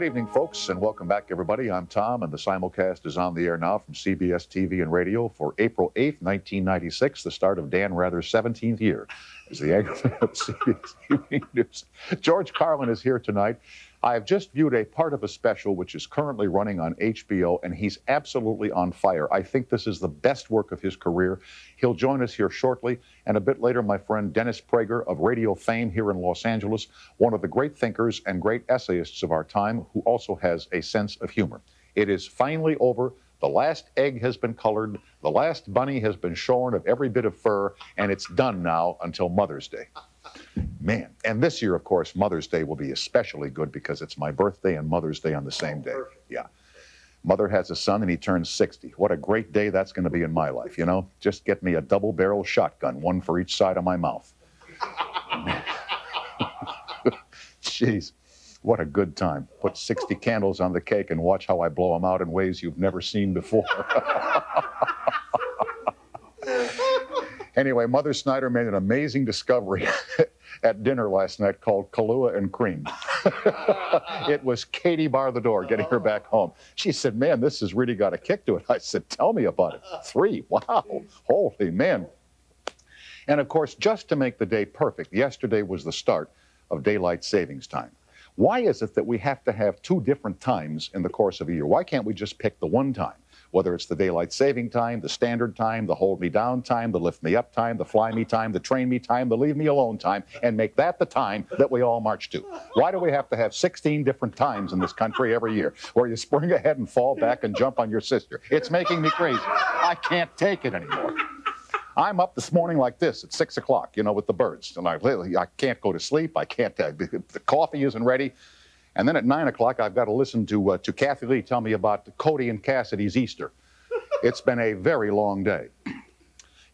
Good evening, folks, and welcome back, everybody. I'm Tom, and the simulcast is on the air now from CBS TV and radio for April 8th, 1996, the start of Dan Rather's 17th year as the anchor of CBS TV News. George Carlin is here tonight. I have just viewed a part of a special which is currently running on HBO, and he's absolutely on fire. I think this is the best work of his career. He'll join us here shortly, and a bit later, my friend Dennis Prager of radio fame here in Los Angeles, one of the great thinkers and great essayists of our time, who also has a sense of humor. It is finally over. The last egg has been colored. The last bunny has been shorn of every bit of fur, and it's done now until Mother's Day. Man, and this year, of course, Mother's Day will be especially good because it's my birthday and Mother's Day on the same day. Yeah. Mother has a son and he turns 60. What a great day that's going to be in my life, you know? Just get me a double-barrel shotgun, one for each side of my mouth. Jeez, what a good time. Put 60 candles on the cake and watch how I blow them out in ways you've never seen before. Anyway, Mother Snyder made an amazing discovery at dinner last night called Kahlua and Cream. It was Katie bar the door getting her back home. She said, man, this has really got a kick to it. I said, tell me about it. 3, wow, holy man. And of course, just to make the day perfect, yesterday was the start of daylight savings time. Why is it that we have to have 2 different times in the course of a year? Why can't we just pick the one time? Whether it's the daylight saving time, the standard time, the hold me down time, the lift me up time, the fly me time, the train me time, the leave me alone time, and make that the time that we all march to? Why do we have to have 16 different times in this country every year where you spring ahead and fall back and jump on your sister? It's making me crazy. I can't take it anymore. I'm up this morning like this at 6 o'clock, you know, with the birds. And I can't go to sleep. I can't, the coffee isn't ready. And then at 9 o'clock, I've got to listen to Kathy Lee tell me about Cody and Cassidy's Easter. It's been a very long day.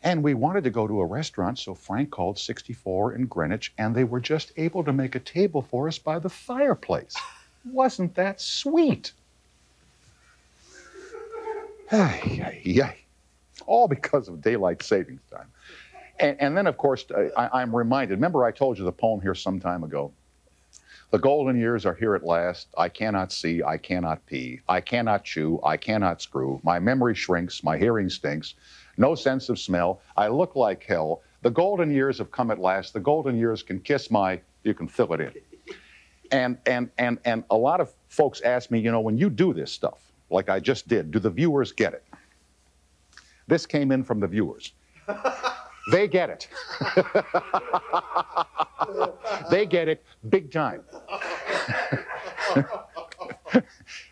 And we wanted to go to a restaurant, so Frank called 64 in Greenwich, and they were just able to make a table for us by the fireplace. Wasn't that sweet? All because of daylight savings time. And then, of course, I'm reminded, remember I told you the poem here some time ago? The golden years are here at last. I cannot see, I cannot pee. I cannot chew, I cannot screw. My memory shrinks, my hearing stinks. No sense of smell. I look like hell. The golden years have come at last. The golden years can kiss my, you can fill it in. And a lot of folks ask me, you know, when you do this stuff, like I just did, do the viewers get it? This came in from the viewers. They get it. They get it big time.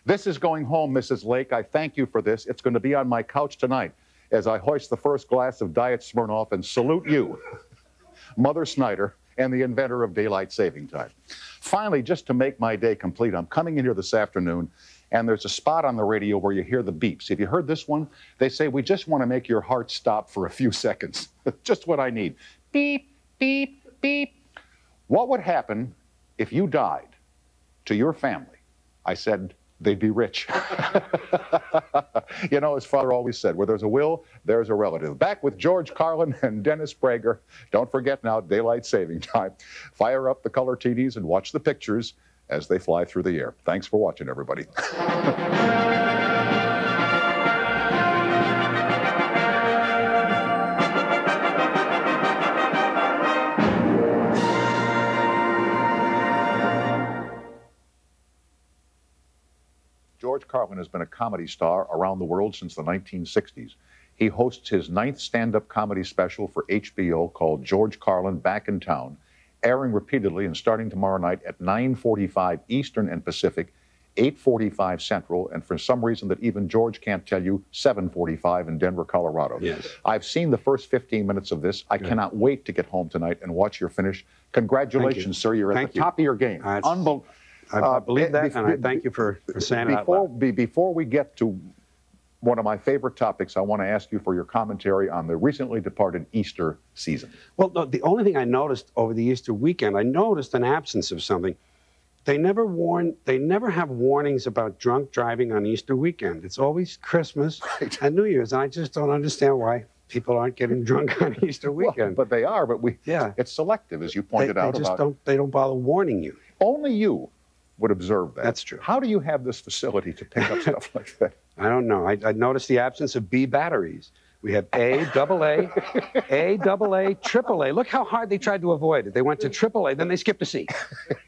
This is going home, Mrs. Lake. I thank you for this. It's going to be on my couch tonight as I hoist the first glass of Diet Smirnoff and salute you, Mother Snyder, and the inventor of daylight saving time. Finally, just to make my day complete, I'm coming in here this afternoon, and there's a spot on the radio where you hear the beeps. Have you heard this one? They say, we just want to make your heart stop for a few seconds. Just what I need. Beep, beep, beep. What would happen if you died to your family? I said, they'd be rich. You know, as Father always said, where there's a will, there's a relative. Back with George Carlin and Dennis Prager. Don't forget now, daylight saving time. Fire up the color TVs and watch the pictures as they fly through the air. Thanks for watching, everybody. George Carlin has been a comedy star around the world since the 1960s. He hosts his 9th stand-up comedy special for HBO called George Carlin Back in Town, airing repeatedly and starting tomorrow night at 9:45 Eastern and Pacific, 8:45 Central, and for some reason that even George can't tell you, 7:45 in Denver, Colorado. Yes. I've seen the first 15 minutes of this. I cannot wait to get home tonight and watch your finish. Congratulations, sir. You're at the top of your game. Unbelievable. I believe that, and I thank you for saying that. Before we get to one of my favorite topics, I want to ask you for your commentary on the recently departed Easter season. Well, the only thing I noticed over the Easter weekend, I noticed an absence of something. They never have warnings about drunk driving on Easter weekend. It's always Christmas and New Year's. And I just don't understand why people aren't getting drunk on Easter weekend. Well, but they are, but it's selective, as you pointed out. They don't bother warning you. Only you would observe that. That's true. How do you have this facility to pick up stuff like that? I don't know. I noticed the absence of B batteries. We have A, double A, A, double A, triple A. Look how hard they tried to avoid it. They went to triple A, then they skipped to C,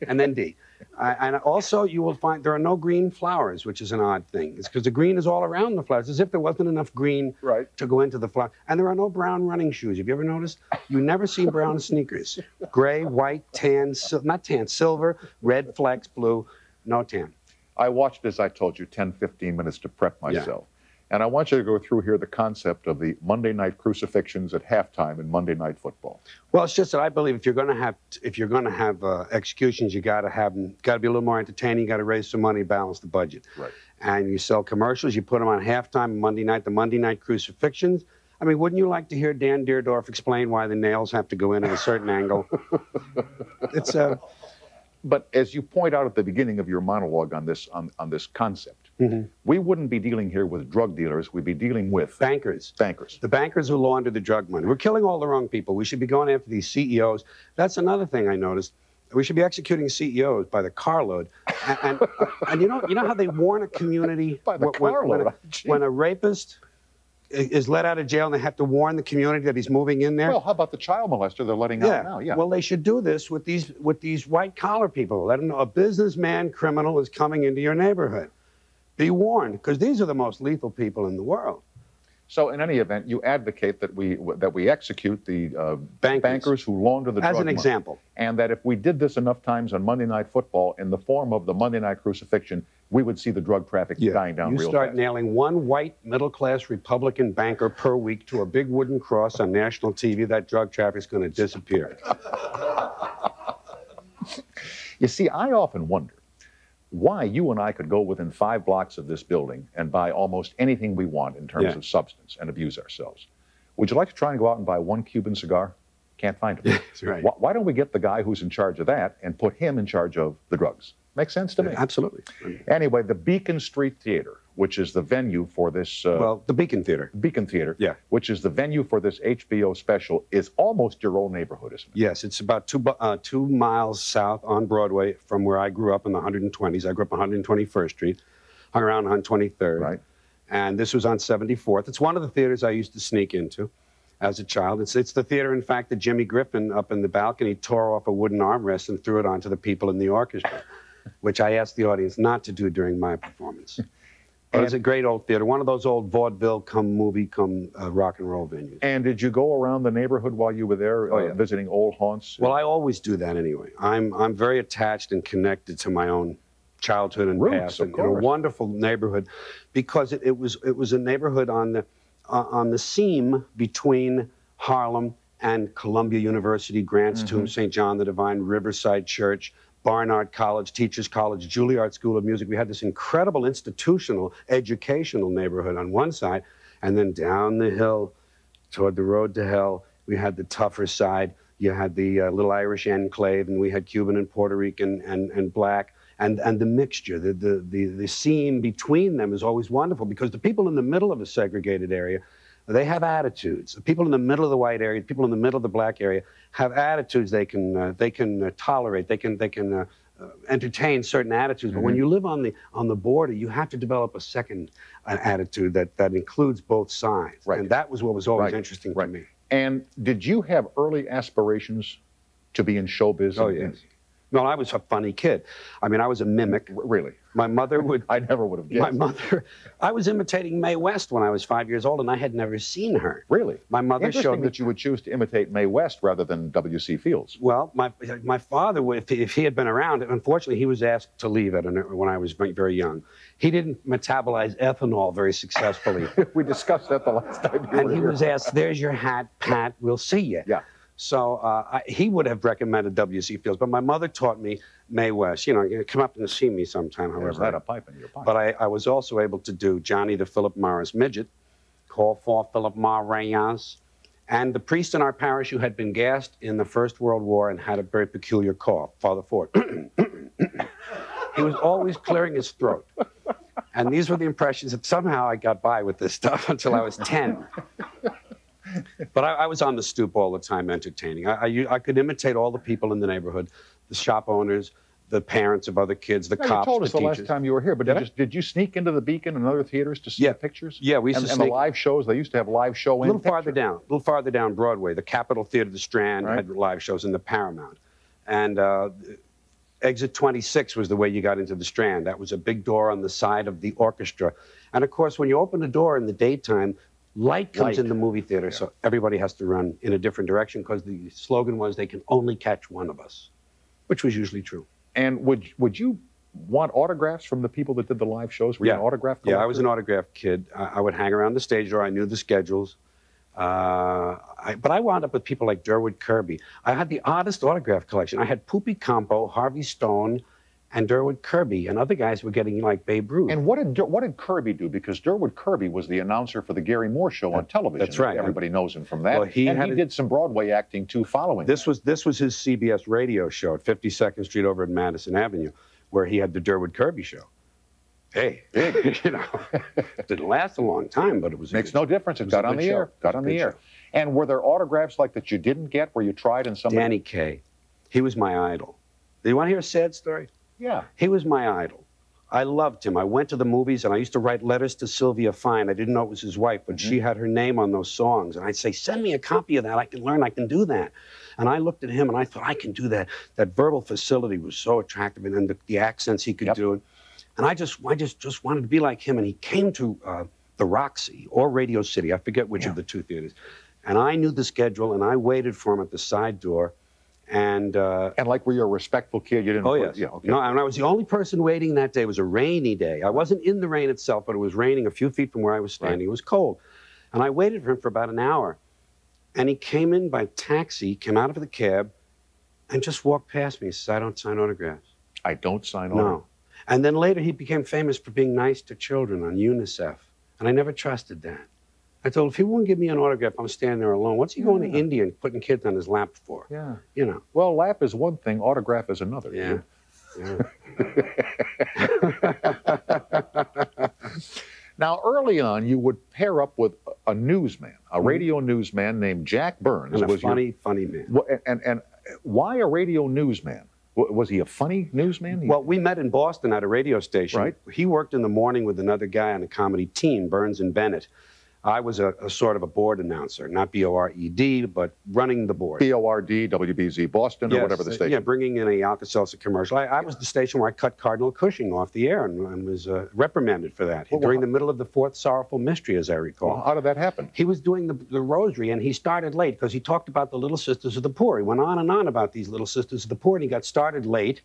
and then D. And also, you will find there are no green flowers, which is an odd thing. It's because the green is all around the flowers, as if there wasn't enough green to go into the flower. And there are no brown running shoes. Have you ever noticed? You never see brown sneakers. Gray, white, tan, not tan, silver, red flecks, blue, no tan. I watched, as I told you, 10, 15 minutes to prep myself. Yeah. And I want you to go through here the concept of the Monday night crucifixions at halftime in Monday Night Football. Well, it's just that I believe if you're going to have executions, you got to be a little more entertaining. You got to raise some money, balance the budget. Right. And you sell commercials. You put them on halftime Monday night. The Monday night crucifixions. I mean, wouldn't you like to hear Dan Deerdorf explain why the nails have to go in at a certain angle? It's But as you point out at the beginning of your monologue on this concept, we wouldn't be dealing here with drug dealers. We'd be dealing with bankers. Bankers. The bankers who launder the drug money. We're killing all the wrong people. We should be going after these CEOs. That's another thing I noticed. We should be executing CEOs by the carload. And you know how they warn a community by the carload. When a rapist is let out of jail and they have to warn the community that he's moving in there? Well, how about the child molester they're letting out now? Yeah. Well, they should do this with these white-collar people. Let them know a businessman criminal is coming into your neighborhood. Be warned, because these are the most lethal people in the world. So in any event, you advocate that we execute the bankers who launder the drug money. As an example. And that if we did this enough times on Monday Night Football in the form of the Monday Night Crucifixion, we would see the drug traffic dying down real fast. You start nailing one white middle-class Republican banker per week to a big wooden cross on national TV, that drug traffic's going to disappear. You see, I often wonder why you and I could go within 5 blocks of this building and buy almost anything we want in terms of substance and abuse ourselves. Would you like to try and go out and buy one Cuban cigar? Can't find it. That's right. Why don't we get the guy who's in charge of that and put him in charge of the drugs? Makes sense to me. Absolutely. Anyway, the Beacon Street Theater, which is the venue for this... well, the Beacon Theater. Beacon Theater, which is the venue for this HBO special, is almost your old neighborhood, isn't it? Yes, it's about 2 miles south on Broadway from where I grew up in the 120s. I grew up on 121st Street, hung around on 23rd. Right. And this was on 74th. It's one of the theaters I used to sneak into as a child. It's the theater, in fact, that Jimmy Griffin, up in the balcony, tore off a wooden armrest and threw it onto the people in the orchestra, which I asked the audience not to do during my performance. It was a great old theater, one of those old vaudeville come movie come rock and roll venues. And did you go around the neighborhood while you were there, visiting old haunts? Well, I always do that anyway. I'm very attached and connected to my own childhood and past, and in a wonderful neighborhood, because it was a neighborhood on the seam between Harlem and Columbia University, Grant's Tomb, St. John the Divine, Riverside Church, Barnard College, Teachers College, Juilliard School of Music. We had this incredible institutional, educational neighborhood on one side, and then down the hill toward the road to hell, we had the tougher side. You had the little Irish enclave, and we had Cuban and Puerto Rican and black, and the mixture, the seam between them is always wonderful, because the people in the middle of a segregated area, they have attitudes. The people in the middle of the white area, the people in the middle of the black area have attitudes they can tolerate. They can entertain certain attitudes. But when you live on the border, you have to develop a second attitude that includes both sides. Right. And that was what was always interesting to me. And did you have early aspirations to be in showbiz? Oh, yes. No, I was a funny kid. I mean, I was a mimic. Really? My mother would... I never would have guessed. My mother... I was imitating Mae West when I was 5 years old, and I had never seen her. Really? My mother showed me... that you would choose to imitate Mae West rather than W.C. Fields. Well, my father, if he had been around, unfortunately, he was asked to leave when I was very young. He didn't metabolize ethanol very successfully. We discussed that the last time you were And he here. was asked, "There's your hat, Pat. We'll see you." Yeah. So he would have recommended W.C. Fields, but my mother taught me Mae West. You know, come up and see me sometime, however. There's that a pipe in your pocket. But I was also able to do Johnny the Philip Morris Midget, Call for Philip Morris, and the priest in our parish who had been gassed in the First World War and had a very peculiar cough, Father Ford. He was always clearing his throat. And these were the impressions that somehow I got by with this stuff until I was 10. But I was on the stoop all the time entertaining. I could imitate all the people in the neighborhood, the shop owners, the parents of other kids, the No, cops, you told us the the teachers. last time you were here, but did you sneak into the Beacon and other theaters to see Yeah. the pictures? Yeah, we used to And the sneak. live shows, they used to have live show A little farther down Broadway, the Capitol Theater, the Strand Right. had live shows in the Paramount. And exit 26 was the way you got into the Strand. That was a big door on the side of the orchestra. And of course, when you open the door in the daytime, light comes in the movie theater, so everybody has to run in a different direction because the slogan was they can only catch one of us, which was usually true. And would you want autographs from the people that did the live shows? Were you an autograph collector? Yeah, I was an autograph kid. I would hang around the stage door. I knew the schedules. But I wound up with people like Durwood Kirby. I had the oddest autograph collection. I had Poopy Campo, Harvey Stone, and Durwood Kirby, and other guys were getting like Babe Ruth. And what did Kirby do? Because Durwood Kirby was the announcer for the Gary Moore Show on television. That's right. Everybody knows him from that. Well, he did some Broadway acting too following this was his CBS radio show at 52nd Street over at Madison Avenue, where he had the Durwood Kirby Show. Hey, big, you know, didn't last a long time, but it was makes no difference. It got on the air. Got on the air. And were there autographs like that you didn't get where you tried and somebody? Danny Kaye, he was my idol. Do you want to hear a sad story? Yeah. He was my idol. I loved him. I went to the movies and I used to write letters to Sylvia Fine. I didn't know it was his wife, but she had her name on those songs. And I'd say, send me a copy of that. I can learn. I can do that. And I looked at him and I thought, I can do that. That verbal facility was so attractive, and then the accents he could do. And I just wanted to be like him. And he came to the Roxy or Radio City. I forget which of the two theaters. And I knew the schedule, and I waited for him at the side door. And like, were you a respectful kid? You didn't. Oh, yes. Yeah, okay. No, and I was the only person waiting that day. It was a rainy day. I wasn't in the rain itself, but it was raining a few feet from where I was standing. It was cold. And I waited for him for about an hour. And he came in by taxi, came out of the cab, and just walked past me. He says, I don't sign autographs. I don't sign autographs? No. And then later he became famous for being nice to children on UNICEF. And I never trusted that. I told him, if he won't give me an autograph, I'm standing there alone. What's he going to India and putting kids on his lap for? Yeah. You know. Well, lap is one thing, autograph is another. Yeah. Now, early on, you would pair up with a newsman, a radio newsman named Jack Burns. And a funny man. And why a radio newsman? Was he a funny newsman? Well, we met in Boston at a radio station. Right. He worked in the morning with another guy on a comedy team, Burns and Bennett. I was a sort of a board announcer, not B-O-R-E-D, but running the board. B-O-R-D, WBZ Boston, or whatever the station. Yeah, bringing in a Alka-Seltzer commercial. I was the station where I cut Cardinal Cushing off the air and was reprimanded for that during the middle of the Fourth Sorrowful Mystery, as I recall. Well, how did that happen? He was doing the rosary, and he started late because he talked about the Little Sisters of the Poor. He went on and on about these Little Sisters of the Poor, and he got started late.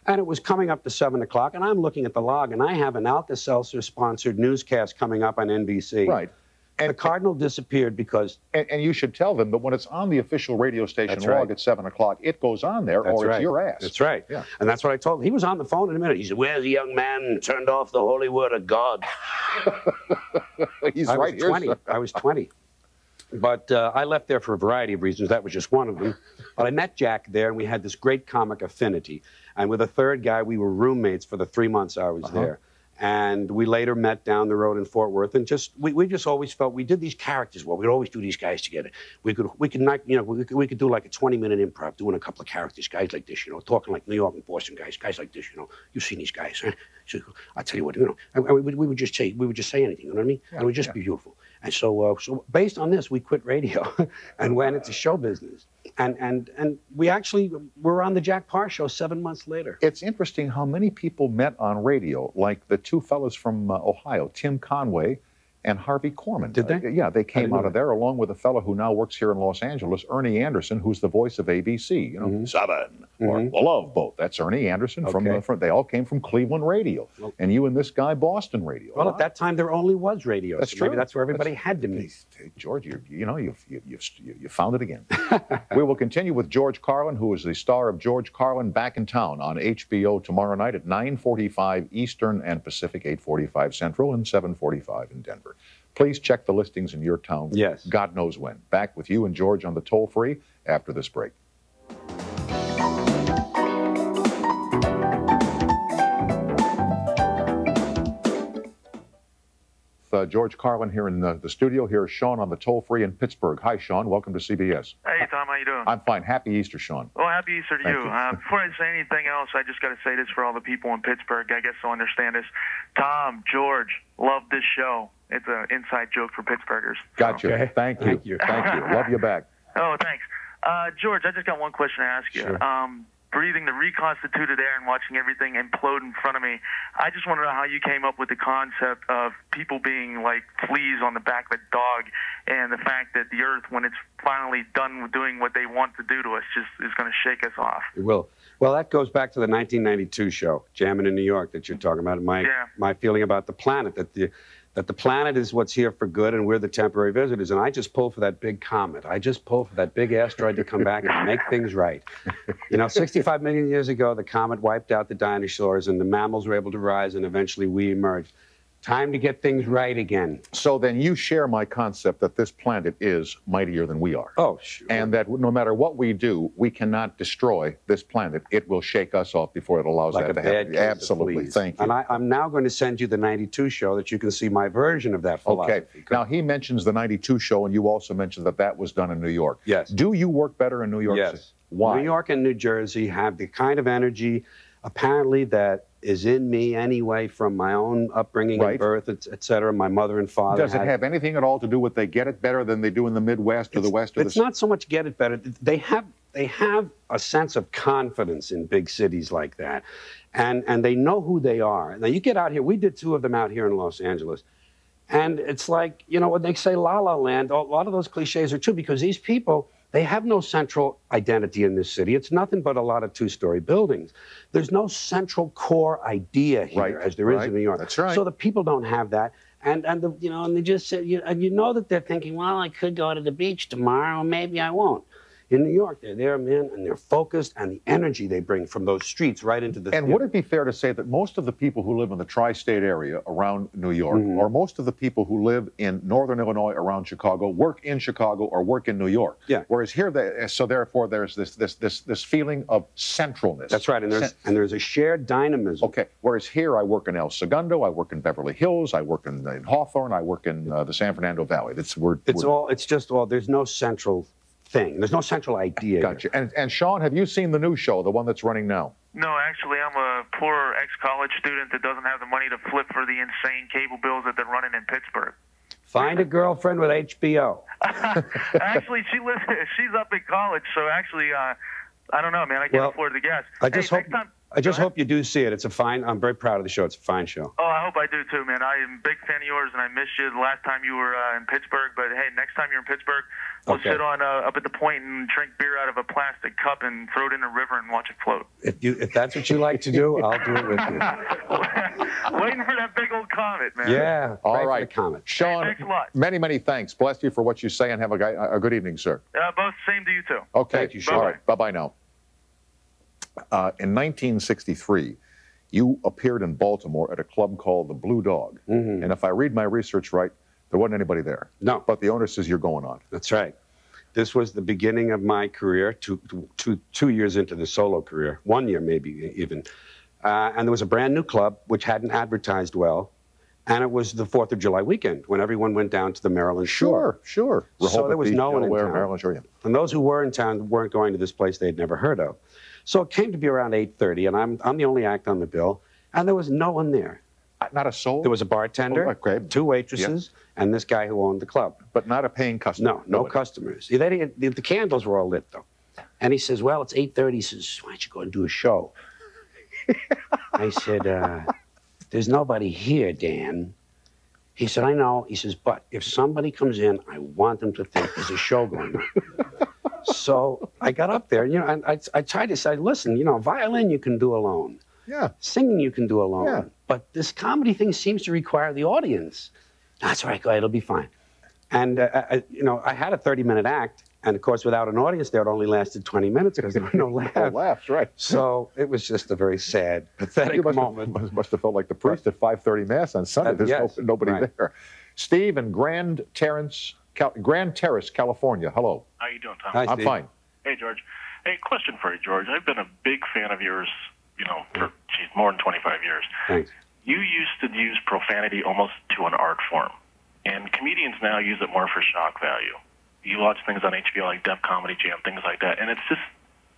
And it was coming up to 7 o'clock, and I'm looking at the log, and I have an Alka-Seltzer-sponsored newscast coming up on NBC. Right. And the Cardinal disappeared because... And you should tell them that when it's on the official radio station log at 7 o'clock, it goes on there, or it's your ass. That's right. Yeah. And that's what I told him. He was on the phone in a minute. He said, where's the young man who turned off the holy word of God? He's right here, sir. I was 20. But I left there for a variety of reasons. That was just one of them. But I met Jack there, and we had this great comic affinity. And with a third guy, we were roommates for the 3 months I was there. And we later met down the road in Fort Worth, and we just always felt we did these characters well. We'd always do these guys together. We could not, you know, we could do like a 20-minute improv, doing a couple of characters, guys like this, you know, talking like New York and Boston guys like this, you know. You've seen these guys, huh? So I tell you what, you know, and we would just say anything, you know what I mean? Yeah, and it would just be beautiful. And so based on this, we quit radio and went into show business. And we actually were on the Jack Parr Show 7 months later. It's interesting how many people met on radio, like the two fellas from Ohio, Tim Conway and Harvey Korman. Did they? Yeah, they came out of there, along with a fellow who now works here in Los Angeles, Ernie Anderson, who's the voice of ABC. You know, 7 or The Love Boat. That's Ernie Anderson from they all came from Cleveland radio, and you and this guy Boston radio. Well, at that time there only was radio. That's so true. Maybe that's where everybody had to meet. George, you found it again. We will continue with George Carlin, who is the star of George Carlin Back in Town on HBO tomorrow night at 9:45 Eastern and Pacific, 8:45 Central, and 7:45 in Denver. Please check the listings in your town. Yes. God knows when. Back with you and George on the toll-free after this break. George Carlin here in the studio. Here's Sean on the toll-free in Pittsburgh. Hi, Sean. Welcome to CBS. Hey, Tom. How you doing? I'm fine. Happy Easter, Sean. Well, happy Easter to Thank you. you. Before I say anything else, I just got to say this for all the people in Pittsburgh. I guess they'll understand this. Tom, George, love this show. It's an inside joke for Pittsburghers. Gotcha. Okay. Thank you. Thank you. Thank you. Love you back. Oh, thanks. George, I just got one question to ask you. Sure. Breathing the reconstituted air and watching everything implode in front of me, I just want to know how you came up with the concept of people being like fleas on the back of a dog, and the fact that the Earth, when it's finally done with doing what they want to do to us, just is going to shake us off. It will. Well, that goes back to the 1992 show, Jammin' in New York, that you're talking about. My feeling about the planet, that the planet is what's here for good and we're the temporary visitors. And I just pull for that big comet. I just pull for that big asteroid to come back and make things right. You know, 65 million years ago, the comet wiped out the dinosaurs and the mammals were able to rise and eventually we emerged. Time to get things right again. So then you share my concept that this planet is mightier than we are. Oh, sure. And that no matter what we do, we cannot destroy this planet. It will shake us off before it allows Like that a to happen. bad case of Absolutely. fleas. Thank you. And I'm now going to send you the 92 show that you can see my version of that philosophy. Okay. Now, he mentions the 92 show, and you also mentioned that that was done in New York. Yes. Do you work better in New York City? Yes. Why? New York and New Jersey have the kind of energy, apparently, that is in me anyway from my own upbringing Right. and birth, et cetera. My mother and father. Does it have anything at all to do with they get it better than they do in the Midwest or the West? It's not so much get it better. They have a sense of confidence in big cities like that, and they know who they are. Now you get out here. We did 2 of them out here in Los Angeles, and it's like, you know, when they say La La Land, a lot of those cliches are true because these people, they have no central identity in this city. It's nothing but a lot of 2-story buildings. There's no central core idea here, as there is in New York. That's right. So the people don't have that, and they just say, and you know that they're thinking, well, I could go to the beach tomorrow, or maybe I won't. In New York, they're there, man, and they're focused, and the energy they bring from those streets right into the. And would it be fair to say that most of the people who live in the tri-state area around New York, or most of the people who live in northern Illinois around Chicago, work in Chicago or work in New York? Yeah. Whereas here, so therefore, there's this feeling of centralness. That's right, and there's a shared dynamism. Okay. Whereas here, I work in El Segundo, I work in Beverly Hills, I work in Hawthorne, I work in the San Fernando Valley. It's just all. There's no central thing. There's no central idea. Gotcha. And Sean, have you seen the new show, the one that's running now? No, actually, I'm a poor ex-college student that doesn't have the money to flip for the insane cable bills that they're running in Pittsburgh. Find a girlfriend with HBO. Actually, she's up in college, so actually, I don't know, man. I can't afford the gas. I just hope you do see it. I'm very proud of the show. It's a fine show. Oh, I hope I do too, man. I am a big fan of yours, and I missed you the last time you were in Pittsburgh. But hey, next time you're in Pittsburgh, we'll sit on up at the point and drink beer out of a plastic cup and throw it in a river and watch it float. If that's what you like to do, I'll do it with you. Waiting for that big old comet, man. Yeah. All right, comet. Sean. Thanks a lot. Many thanks. Bless you for what you say, and have a good evening, sir. Both same to you too. Okay. Thank you, Sean. All right. Bye-bye now. In 1963, you appeared in Baltimore at a club called the Blue Dog. And if I read my research right, there wasn't anybody there. No. But the owner says you're going on. That's right. This was the beginning of my career, two years into the solo career, 1 year maybe even. And there was a brand new club which hadn't advertised well. And it was the 4th of July weekend when everyone went down to the Maryland shore. Sure. So there was no one in town. Maryland shore, yeah. And those who were in town weren't going to this place they'd never heard of. So it came to be around 8:30, and I'm the only act on the bill, and there was no one there. Not a soul? There was a bartender, Oh, okay. 2 waitresses, and this guy who owned the club. But not a paying customer? No customers. The candles were all lit, though. And he says, well, it's 8:30. He says, why don't you go and do a show? I said, there's nobody here, Dan. He said, I know. He says, but if somebody comes in, I want them to think there's a show going on. So I got up there, and I tried to say, listen, violin you can do alone. Yeah. Singing you can do alone. Yeah. But this comedy thing seems to require the audience. That's all right, go ahead, it'll be fine. And, I had a 30-minute act, and of course, without an audience there, it only lasted 20 minutes because there were no laughs. No laughs, right. So it was just a very sad, pathetic moment. Must have felt like the priest at 5:30 Mass on Sunday. There's nobody there. Steve in Grand Terrace, California. Hello. How you doing, Tom? Hi, I'm Steve. fine. Hey, George. Hey, question for you, George. I've been a big fan of yours, for more than 25 years. Thanks. You used to use profanity almost to an art form. And comedians now use it more for shock value. You watch things on HBO like Def Comedy Jam, things like that, and it's just,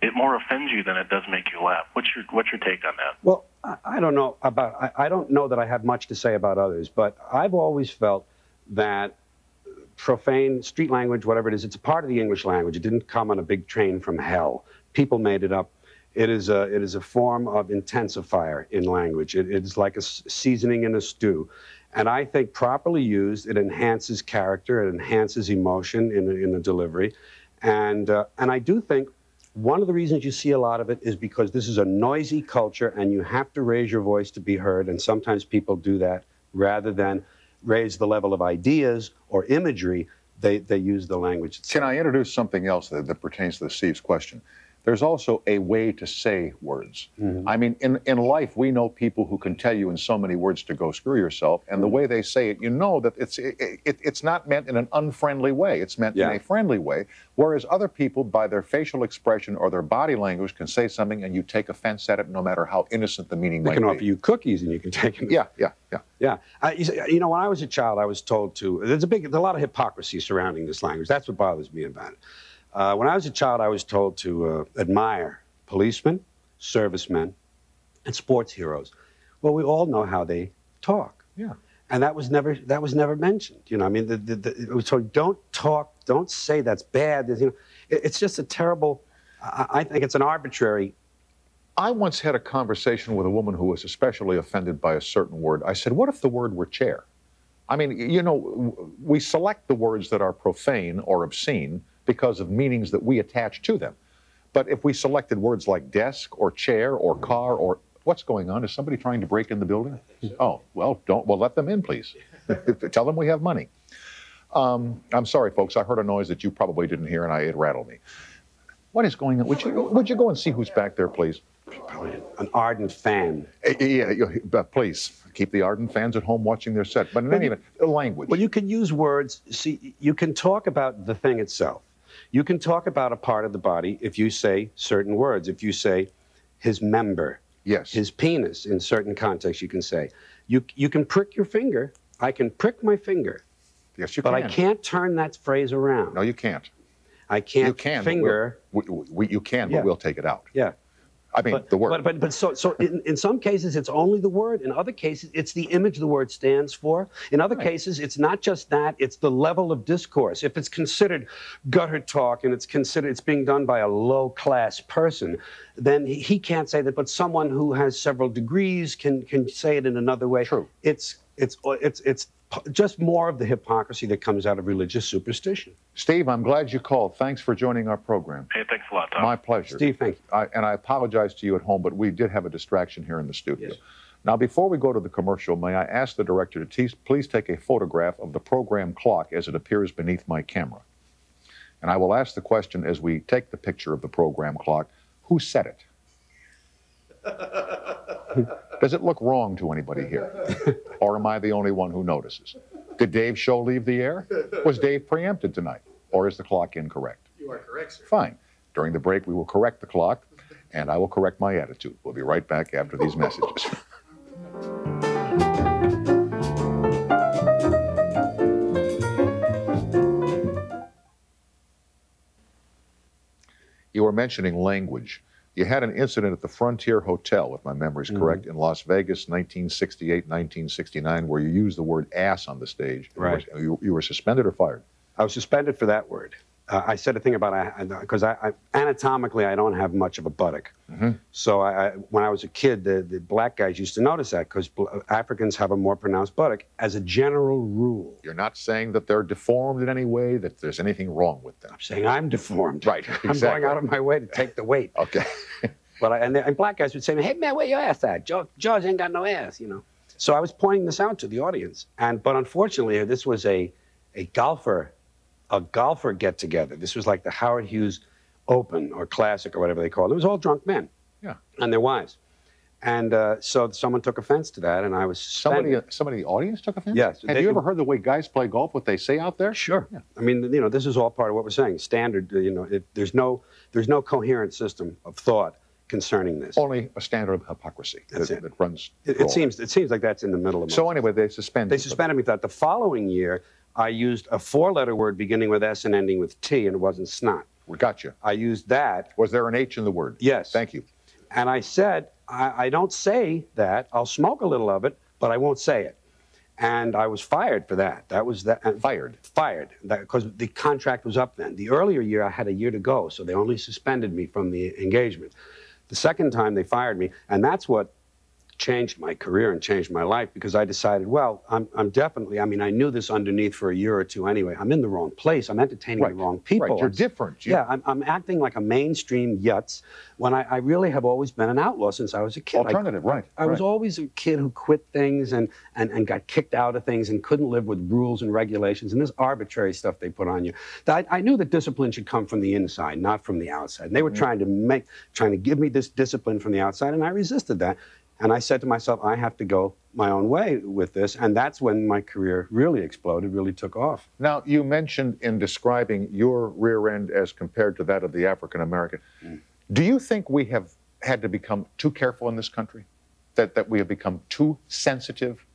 it more offends you than it does make you laugh. What's your take on that? Well, I don't know about, I don't know that I have much to say about others, but I've always felt that profane, street language, whatever it is, it's a part of the English language. It didn't come on a big train from hell. People made it up. It is a form of intensifier in language. It is like a seasoning in a stew. And I think properly used, it enhances character, it enhances emotion in the delivery. And I do think one of the reasons you see a lot of it is because this is a noisy culture and you have to raise your voice to be heard. And sometimes people do that rather than raise the level of ideas or imagery, they use the language itself. Can I introduce something else that pertains to Steve's question? There's also a way to say words. Mm-hmm. I mean, in life, we know people who can tell you in so many words to go screw yourself, and the way they say it, you know that it's not meant in an unfriendly way. It's meant in a friendly way, whereas other people, by their facial expression or their body language, can say something and you take offense at it no matter how innocent the meaning might be. They can offer you cookies and you can take them. Yeah. You know, when I was a child, I was told to, there's a lot of hypocrisy surrounding this language. That's what bothers me about it. When I was a child, I was told to admire policemen, servicemen, and sports heroes. Well, we all know how they talk. Yeah. And that was never mentioned. You know, I mean, it was told, don't talk, don't say that's bad. You know, it's just a terrible, I think it's an arbitrary. I once had a conversation with a woman who was especially offended by a certain word. I said, what if the word were chair? I mean, you know, we select the words that are profane or obscene because of meanings that we attach to them. But if we selected words like desk or chair or car or what's going on? Is somebody trying to break in the building? So. Oh, well, let them in, please. Tell them we have money. I'm sorry, folks. I heard a noise that you probably didn't hear, and it rattled me. What is going on? Would you go and see who's back there, please? An ardent fan. Yeah, please. Keep the ardent fans at home watching their set. But in any event, language. Well, you can use words. See, you can talk about the thing itself. You can talk about a part of the body if you say certain words. If you say his member, yes, his penis, in certain contexts, you can say. You can prick your finger. I can prick my finger. Yes, you can. But I can't turn that phrase around. No, you can't. I can't you can, finger. You can, but we'll take it out. Yeah. I mean, the word. But so in some cases, it's only the word. In other cases, it's the image the word stands for. In other cases, it's not just that, it's the level of discourse. If it's considered gutter talk and it's being done by a low-class person, then he can't say that, but someone who has several degrees can say it in another way. True. It's just more of the hypocrisy that comes out of religious superstition. Steve, I'm glad you called. Thanks for joining our program. Hey, thanks a lot, Tom. My pleasure. Steve, thank you. And I apologize to you at home, but we did have a distraction here in the studio. Yes. Now, before we go to the commercial, may I ask the director to please take a photograph of the program clock as it appears beneath my camera. And I will ask the question as we take the picture of the program clock, who set it? Does it look wrong to anybody here? Or am I the only one who notices? Did Dave's show leave the air? Was Dave preempted tonight? Or is the clock incorrect? You are correct, sir. Fine. During the break, we will correct the clock, and I will correct my attitude. We'll be right back after these messages. You were mentioning language. You had an incident at the Frontier Hotel, if my memory is correct, in Las Vegas, 1968, 1969, where you used the word ass on the stage. Right. You were suspended or fired? I was suspended for that word. I said a thing about, because anatomically, I don't have much of a buttock. Mm-hmm. So when I was a kid, the black guys used to notice that, because Africans have a more pronounced buttock as a general rule. You're not saying that they're deformed in any way, that there's anything wrong with them. I'm saying I'm deformed. Right, exactly. I'm going out of my way to take the weight. Okay. But and black guys would say, hey, man, where your ass at? George ain't got no ass, you know. So I was pointing this out to the audience. But unfortunately, this was a golfer get-together. This was like the Howard Hughes Open or Classic or whatever they call it. It was all drunk men. Yeah. And their wives. And so someone took offense to that, and I was suspended. Somebody in the audience took offense? Yes. Have you ever heard the way guys play golf, what they say out there? Sure. Yeah. I mean, you know, this is all part of what we're saying. Standard, you know, there's no coherent system of thought concerning this. Only a standard of hypocrisy that runs. It seems like that's in the middle of. So anyway, they suspended. They suspended me for that. The following year, I used a 4-letter word beginning with S and ending with T, and it wasn't snot. We got you. I used that. Was there an H in the word? Yes. Thank you. And I said, I don't say that. I'll smoke a little of it, but I won't say it. And I was fired for that. That was that. Fired? Fired, because the contract was up then. The earlier year, I had a year to go, so they only suspended me from the engagement. The second time, they fired me, and that's what changed my career and changed my life, because I decided, well, I'm definitely, I mean, I knew this underneath for a year or two anyway. I'm in the wrong place. I'm entertaining the wrong people. Right, you're different. Yeah, I'm acting like a mainstream yutz when I really have always been an outlaw since I was a kid. Alternative, right. I was always a kid who quit things and got kicked out of things and couldn't live with rules and regulations and this arbitrary stuff they put on you. I knew that discipline should come from the inside, not from the outside. And they were trying to give me this discipline from the outside, and I resisted that. And I said to myself, I have to go my own way with this. And that's when my career really exploded, really took off. Now, you mentioned in describing your rear end as compared to that of the African American. Do you think we have had to become too careful in this country? That we have become too sensitive?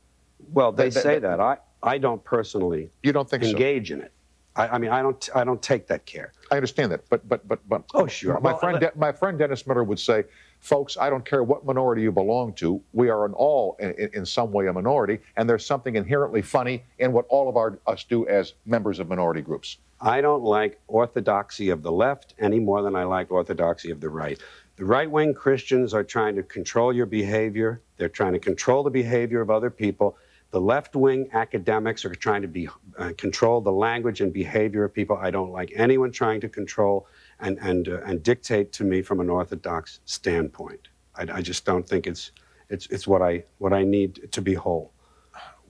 Well, they say that. I don't personally engage in it. I mean, I don't take that care. I understand that, but oh, sure. My friend Dennis Miller would say, folks, I don't care what minority you belong to. We are all in some way a minority, and there's something inherently funny in what all of us do as members of minority groups. I don't like orthodoxy of the left any more than I like orthodoxy of the right. The right-wing Christians are trying to control your behavior. They're trying to control the behavior of other people. The left-wing academics are trying to control the language and behavior of people. I don't like anyone trying to control and dictate to me from an orthodox standpoint. I just don't think it's what I need to be whole.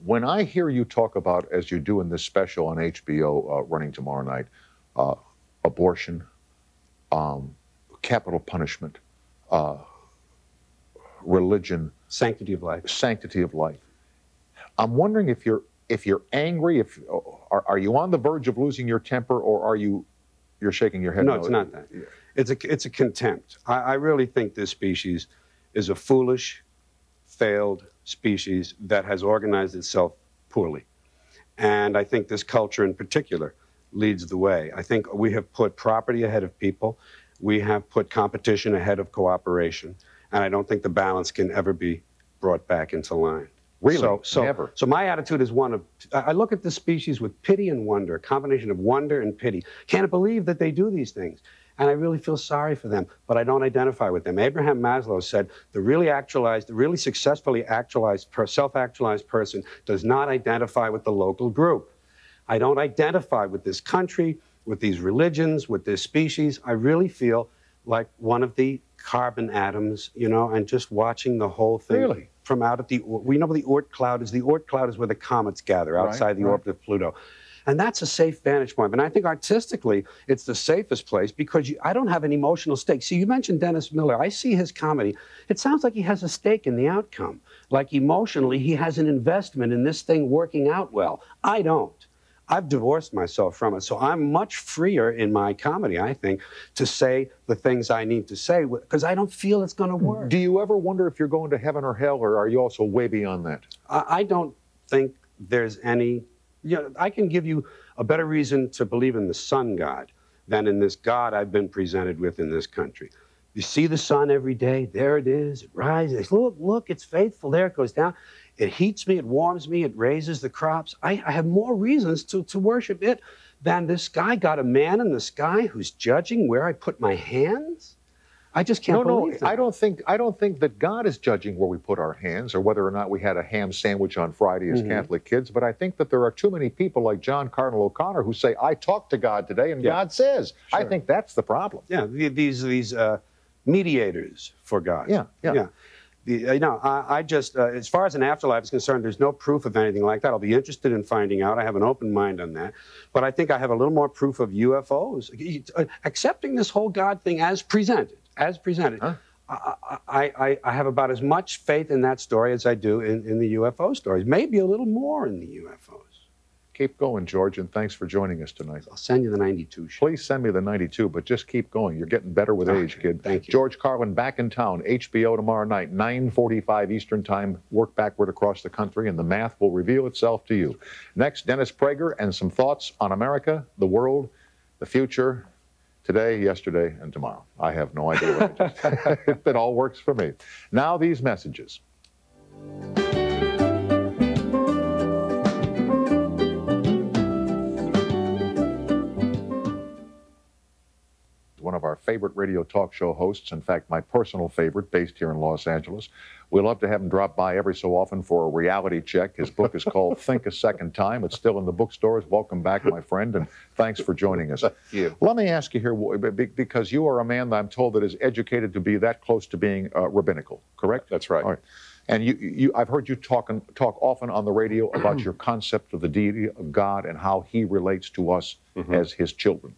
When I hear you talk about, as you do in this special on HBO running tomorrow night, abortion, capital punishment, religion, sanctity of life. I'm wondering if you're angry, are you on the verge of losing your temper, or you're shaking your head? No, it's not that. It's a contempt. I really think this species is a foolish, failed species that has organized itself poorly. And I think this culture in particular leads the way. I think we have put property ahead of people. We have put competition ahead of cooperation. And I don't think the balance can ever be brought back into line. Really? Never. So my attitude is one of, I look at this species with pity and wonder, a combination of wonder and pity. Can't believe that they do these things. And I really feel sorry for them, but I don't identify with them. Abraham Maslow said, the really successfully actualized, self-actualized person does not identify with the local group. I don't identify with this country, with these religions, with this species. I really feel like one of the carbon atoms, you know, and just watching the whole thing. Really? From out at we know where the Oort cloud is. The Oort cloud is where the comets gather outside the orbit of Pluto. And that's a safe vantage point. And I think artistically, it's the safest place because I don't have an emotional stake. See, you mentioned Dennis Miller. I see his comedy. It sounds like he has a stake in the outcome. Like emotionally, he has an investment in this thing working out well. I don't. I've divorced myself from it. So I'm much freer in my comedy, I think, to say the things I need to say because I don't feel it's going to work. Do you ever wonder if you're going to heaven or hell, or are you also way beyond that? I don't think there's any, you know, I can give you a better reason to believe in the sun god than in this God I've been presented with in this country. You see the sun every day. There it is. It rises. Look, it's faithful. There it goes down. It heats me, it warms me, it raises the crops. I have more reasons to worship it than this guy. Got a man in the sky who's judging where I put my hands? I just can't believe that. I don't think that God is judging where we put our hands or whether or not we had a ham sandwich on Friday as Catholic kids, but I think that there are too many people like John Cardinal O'Connor who say, I talked to God today and God says. Sure. I think that's the problem. Yeah, these mediators for God. Yeah. You know, I just, as far as an afterlife is concerned, there's no proof of anything like that. I'll be interested in finding out. I have an open mind on that. But I think I have a little more proof of UFOs. Accepting this whole God thing as presented, huh? I have about as much faith in that story as I do in the UFO stories. Maybe a little more in the UFOs. Keep going, George, and thanks for joining us tonight. I'll send you the 92 show. Please send me the 92, but just keep going. You're getting better with age, kid. Thank you. George Carlin back in town, HBO tomorrow night, 9:45 Eastern Time. Work backward across the country, and the math will reveal itself to you. Next, Dennis Prager and some thoughts on America, the world, the future, today, yesterday, and tomorrow. I have no idea what it is. It all works for me. Now these messages. One of our favorite radio talk show hosts, in fact, my personal favorite, based here in Los Angeles. We love to have him drop by every so often for a reality check. His book is called Think a Second Time. It's still in the bookstores. Welcome back, my friend, and thanks for joining us. Thank you. Let me ask you here, because you are a man that I'm told that is educated to be that close to being rabbinical, correct? That's right. All right. And I've heard you talk often on the radio about your concept of the deity of God and how he relates to us as his children.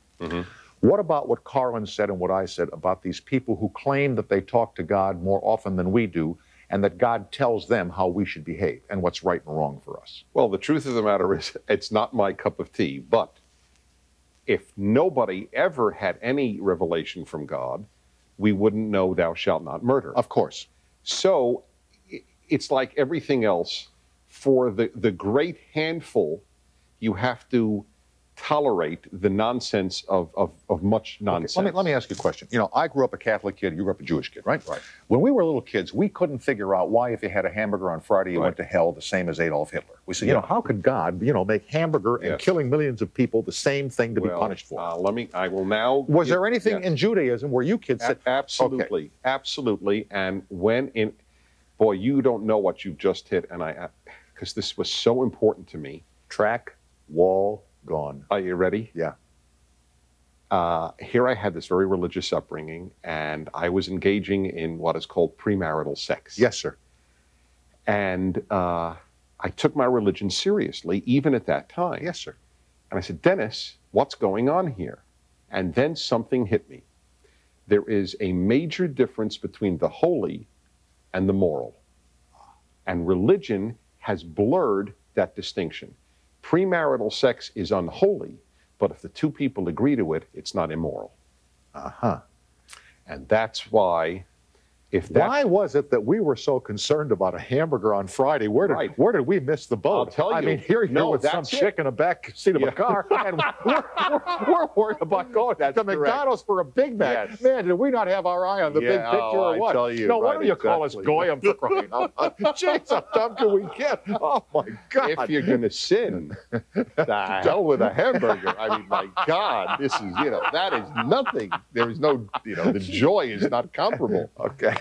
What about what Carlin said and what I said about these people who claim that they talk to God more often than we do, and that God tells them how we should behave and what's right and wrong for us? Well, the truth of the matter is, it's not my cup of tea, but if nobody ever had any revelation from God, we wouldn't know thou shalt not murder. Of course. So it's like everything else. For the great handful, you have to tolerate the nonsense of much nonsense. Okay, let me ask you a question. You know, I grew up a Catholic kid, you grew up a Jewish kid, right? Right. When we were little kids, we couldn't figure out why if you had a hamburger on Friday, you went to hell the same as Adolf Hitler. We said, you know, how could God, make hamburger and killing millions of people the same thing to be punished for? I will now... Was there anything in Judaism where you kids said... Absolutely, okay. Absolutely. And boy, you don't know what you've just hit, and because this was so important to me. Track, wall, gone. Are you ready? Yeah. Here I had this very religious upbringing, and I was engaging in what is called premarital sex. Yes, sir. And I took my religion seriously, even at that time. Yes, sir. And I said, Dennis, what's going on here? And then something hit me. There is a major difference between the holy and the moral. And religion has blurred that distinction. Premarital sex is unholy, but if the two people agree to it, it's not immoral. And that's why, why was it that we were so concerned about a hamburger on Friday? Where did we miss the boat? I'll tell you. I mean, here you're with some chick in the back seat of a car, and we're worried about going to McDonald's for a Big Mac. Yes. Man, did we not have our eye on the big picture or what? I tell you, no, why do you call us goyim for crying out loud? Jeez, how dumb can we get? Oh, my God. If you're going to sin, the hell with a hamburger. I mean, my God, this is, that is nothing. There is no, the joy is not comparable. Okay.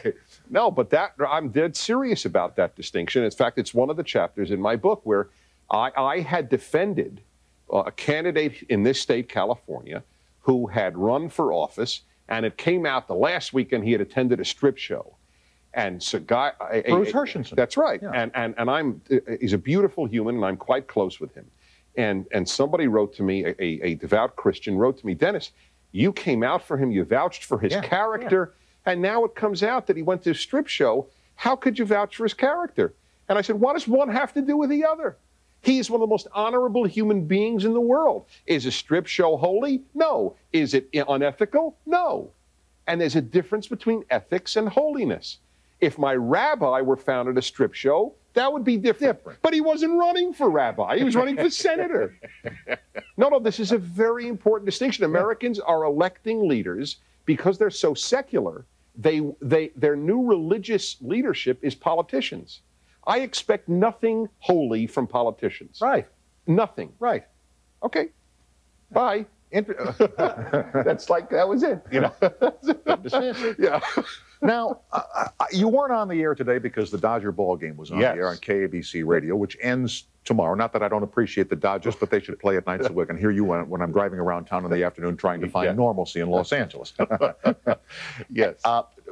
No, but I'm dead serious about that distinction. In fact, it's one of the chapters in my book where I had defended a candidate in this state, California, who had run for office, and it came out the last weekend he had attended a strip show. And so Bruce Hershenson. That's right. Yeah. And he's a beautiful human, and I'm quite close with him. And somebody wrote to me, a devout Christian wrote to me, Dennis, you came out for him, you vouched for his character, and now it comes out that he went to a strip show. How could you vouch for his character? And I said, what does one have to do with the other? He's one of the most honorable human beings in the world. Is a strip show holy? No. Is it unethical? No. And there's a difference between ethics and holiness. If my rabbi were found at a strip show, that would be different. But he wasn't running for rabbi. He was running for senator. No, this is a very important distinction. Americans are electing leaders because they're so secular. Their new religious leadership is politicians. I expect nothing holy from politicians. Right. Nothing. Right. Okay. Bye. That's like, that was it. Yeah. Now, you weren't on the air today because the Dodger ball game was on the air on KABC Radio, which ends tomorrow. Not that I don't appreciate the Dodgers, but they should play at nights a week. And here you when I'm driving around town in the afternoon trying to find normalcy in Los Angeles. Yes.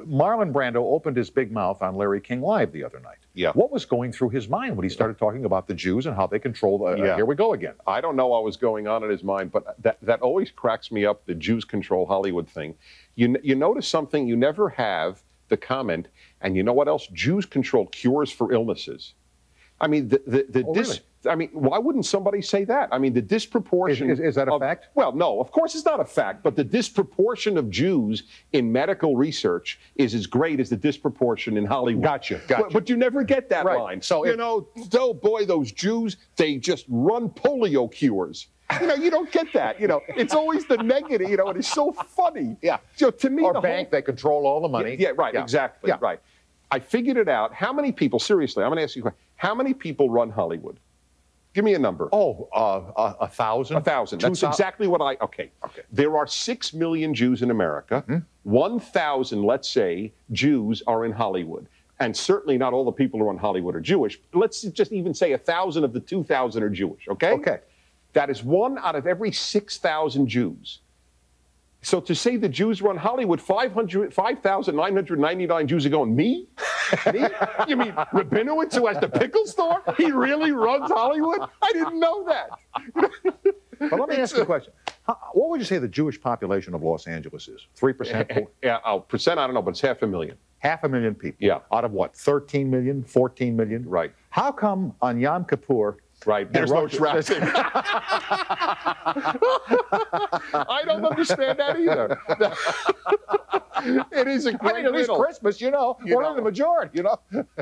Marlon Brando opened his big mouth on Larry King Live the other night. Yeah. What was going through his mind when he started talking about the Jews and how they control the... here we go again. I don't know what was going on in his mind, but that always cracks me up, the Jews control Hollywood thing. You notice something, you never have the comment, and you know what else? Jews control cures for illnesses. I mean, Really? I mean, why wouldn't somebody say that? I mean, the disproportion. Is that a fact? Well, no, of course it's not a fact, but the disproportion of Jews in medical research is as great as the disproportion in Hollywood. Gotcha. But you never get that Right. line. So oh boy, those Jews, they just run polio cures. You don't get that. It's always the negative. And it's so funny. Yeah. So to me, Or bank, they control all the money. Yeah, right, exactly, Yeah. right. I figured it out. How many people, seriously, I'm going to ask you a question. How many people run Hollywood? Give me a number. 1,000. 1,000. That's exactly what okay. There are 6 million Jews in America. 1,000, let's say, Jews are in Hollywood. And certainly not all the people who run Hollywood are Jewish. Let's just even say 1,000 of the 2,000 are Jewish, okay? Okay. That is 1 out of every 6,000 Jews. So to say the Jews run Hollywood, 5,999 Jews are going, me? Me? You mean Rabinowitz, who has the pickle store? He really runs Hollywood? I didn't know that. But let me ask you a question. What would you say the Jewish population of Los Angeles is? 3%? Yeah, percent, I don't know, but it's 500,000. 500,000 people. Yeah. Out of what, 13 million, 14 million? Right. How come on Yom Kippur... Right, there's no traffic. I don't understand that either. It is a great at least riddle. Christmas, we're in the majority,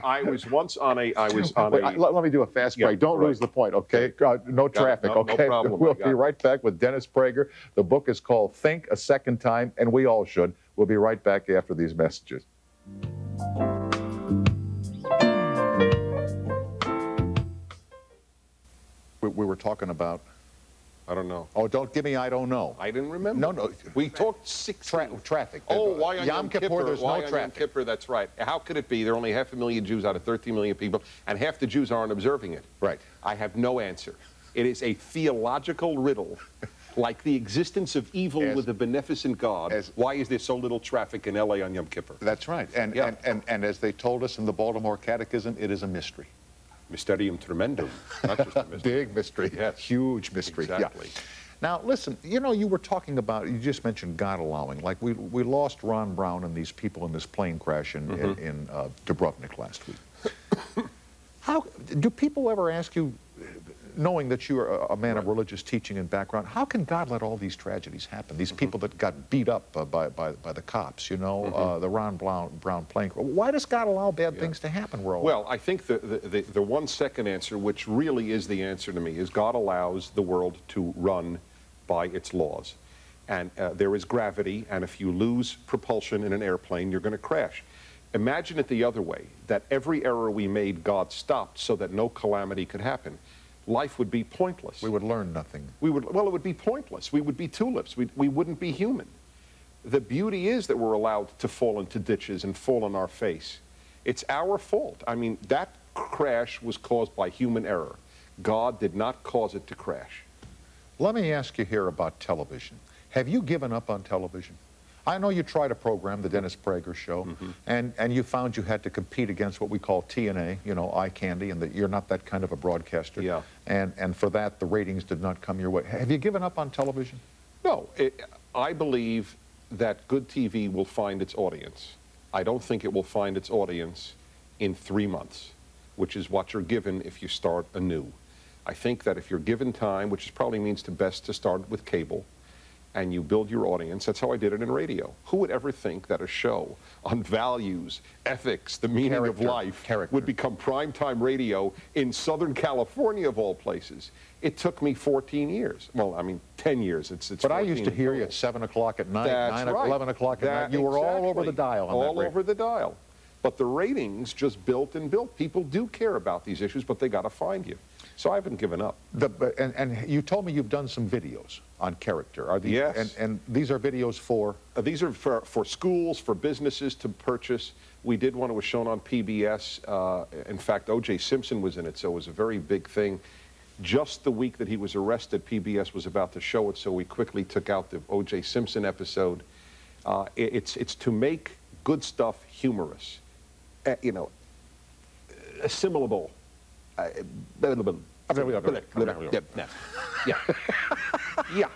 I was once on a. Wait, let me do a fast break. Don't lose the point, okay? No traffic, no okay? problem. We'll be right back with Dennis Prager. The book is called Think a Second Time, and we all should. We'll be right back after these messages. We were talking about... I don't know. Oh, don't give me I don't know. I didn't remember. No. We talked traffic. Oh, why on Yom Kippur, there's no traffic. Yom Kippur, that's right. How could it be? There are only 500,000 Jews out of 13 million people, and half the Jews aren't observing it. Right. I have no answer. It is a theological riddle. Like the existence of evil with a beneficent God. Why is there so little traffic in L.A. on Yom Kippur? That's right. And as they told us in the Baltimore Catechism, it is a mystery. Mysterium tremendum. Not just a mystery. Big mystery. Yes. Huge mystery. Exactly. Yeah. Now, listen, you were talking about, you just mentioned God allowing. Like, we lost Ron Brown and these people in this plane crash in Dubrovnik last week. How do people ever ask you, knowing that you are a man of religious teaching and background, how can God let all these tragedies happen? These people that got beat up by the cops, the Ron Brown plane crash. Why does God allow bad things to happen? Well, I think the 1 second answer, which really is the answer to me, is God allows the world to run by its laws. And there is gravity, and if you lose propulsion in an airplane, you're going to crash. Imagine it the other way, that every error we made, God stopped so that no calamity could happen. Life would be pointless. We would learn nothing. Well, it would be pointless. We would be tulips. We wouldn't be human. The beauty is that we're allowed to fall into ditches and fall on our face. It's our fault. I mean, that crash was caused by human error. God did not cause it to crash. Let me ask you here about television. Have you given up on television? I know you tried a program, the Dennis Prager Show, and you found you had to compete against what we call TNA, eye candy, and that you're not that kind of a broadcaster. Yeah. And for that, the ratings did not come your way. Have you given up on television? No. I believe that good TV will find its audience. I don't think it will find its audience in 3 months, which is what you're given if you start anew. I think that if you're given time, which probably means best to start with cable, and you build your audience. That's how I did it in radio. Who would ever think that a show on values, ethics, the meaning of life would become primetime radio in Southern California, of all places? It took me 14 years. Well, I mean, 10 years. But I used to hear you at 7 o'clock at night, 11 o'clock at night. You were all over the dial on that radio. All over the dial. But the ratings just built and built. People do care about these issues, but they got to find you. So I haven't given up. And you told me you've done some videos on character. Are these, yes. And these are videos for? These are for schools, for businesses to purchase. We did one that was shown on PBS. In fact, O.J. Simpson was in it, so it was a very big thing. Just the week that he was arrested, PBS was about to show it, so we quickly took out the O.J. Simpson episode. It's to make good stuff humorous, assimilable. Yeah.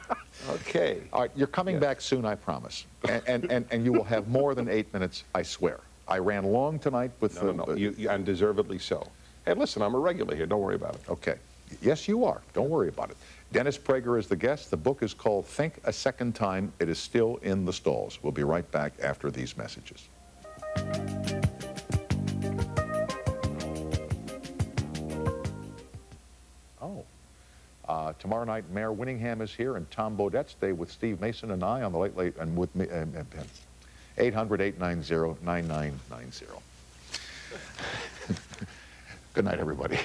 Okay. All right, you're coming back soon, I promise. And you will have more than 8 minutes, I swear. I ran long tonight with and deservedly so. Hey, listen, I'm a regular here. Don't worry about it. Okay. Yes, you are. Don't worry about it. Dennis Prager is the guest. The book is called Think a Second Time. It is still in the stalls. We'll be right back after these messages. Tomorrow night, Mayor Winningham is here, and Tom Bodette stay with Steve Mason and I on the Late Late, and with me, 800-890-9990. Good night, everybody.